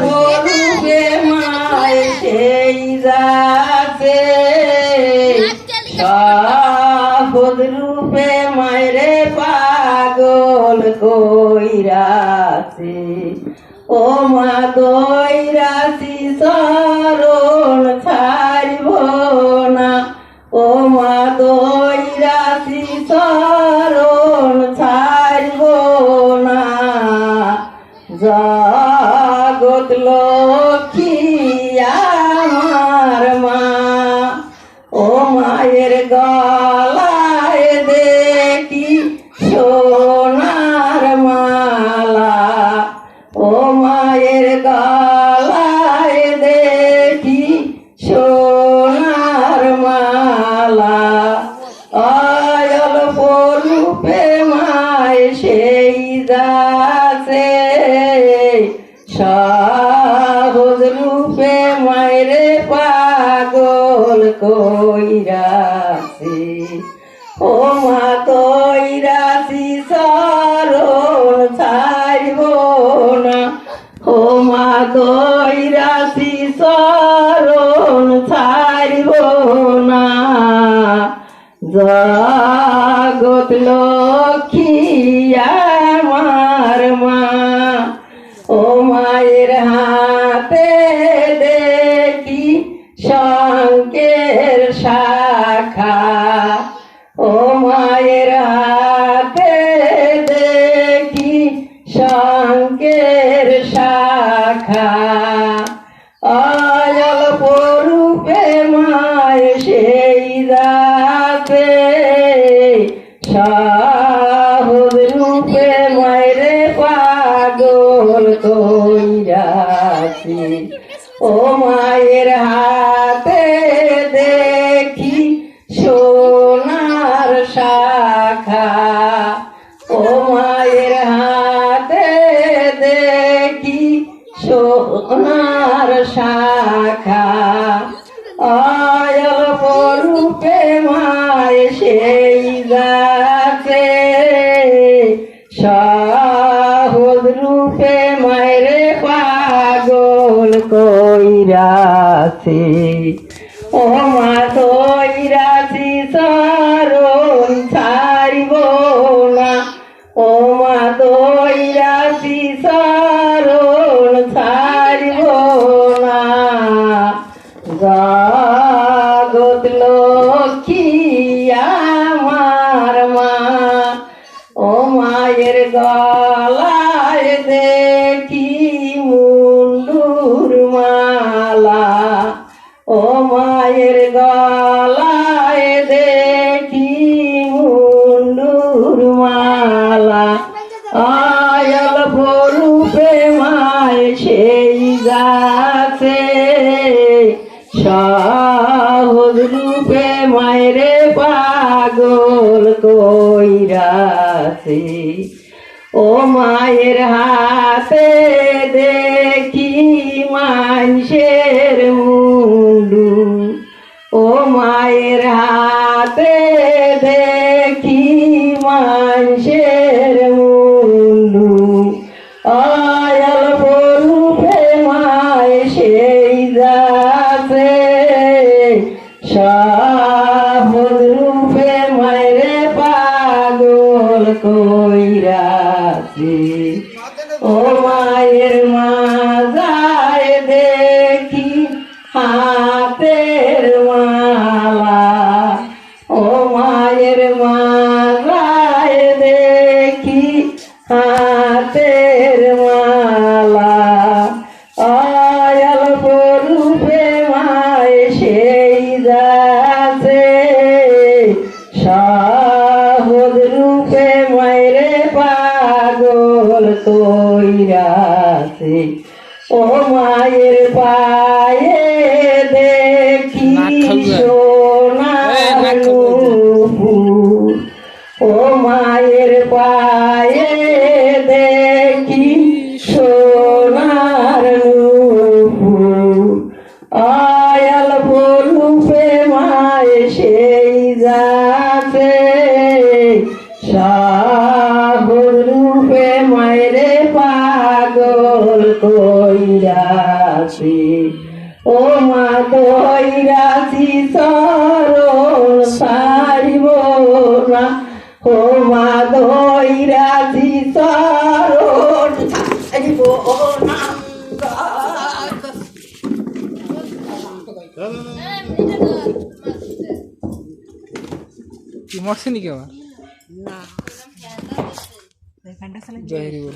রূপে মায় সেই যাচ্ছে সহজ রূপে মায়রে পাগল কইরাছে ও মা দইরাছি চরণ ছাড়ব না ও মা দইরাছি চরণ ছাড়ব না জগৎ লক্ষ্মী আমার মা ও মায়ের গলায় দেখি সোনার মালা ও মায়ের গলায় দেখি সোনার মালা অয়ল রূপে মায় সেই যাচ্ছে সহজ রূপে মায়রে পাগল কইরাছে ও মা তৈরাছি চরণ ছাড়ব না ও মা তৈরাছি চরণ ছাড়ব না জগৎ লক্ষ্মী আমার মা ও মায়ের হাতে দেখি শঙ্কের শাখা ও মায়ের হাতে দেখি শঙ্কের শাখা অয়ল রূপে মায় সেই যাচ্ছে সহজ রূপে মায়রে পাগল কইরাছি ও মায়ের হাতে দেখি সোনার শাখা ও মায়ের হাতে দেখি সোনার শাখা অয়ল রূপে মায় সেই যাচ্ছে সহজ রূপে মায়রে পাগল কইরাছে ও মা তৈরাছি চরণ ছাড়ব না ও মা তৈরাছি চরণ ছাড়ব না জগৎ লক্ষ্মী আমার মা ও মায়ের গলায় দেখি মুন্ডুর মালা ও মায়ের গলায় দেখি মুন্ডুর মালা অয়ল রূপে মায় সেই যাচ্ছে সহজ রূপে মায়রে পাগল কইরাছে ও মায়ের হাতে দেখি মানুষের মুন্ডু ও মায়ের হাতে দেখি মানুষের মুন্ডু অয়ল রূপে মায় সেই যাচ্ছে সহজ রূপে মায়রে পাগল কইরাছে ও মায়ের মাজায় দেখি হাতের মালা ও মায়ের মাজায় দেখি হাতের মালা অয়ল রূপে মায় সেই যাচ্ছে সহজ রূপে মায়রে পাগল কইরাছে ও মায়ের পায়ে দেখি সোনার নুপুর ও মায়ের পায়ে দেখি সোনার নুপুর অয়ল রূপে মায় সেই যাচ্ছে সহজ রূপে মায়রে পাগল কইরাছি ও মা কইরাছি চরণ সারিব না ও মা কইরাছি চরণ সারিব না কি মরছে নাকি আবার? জয় হরি বল।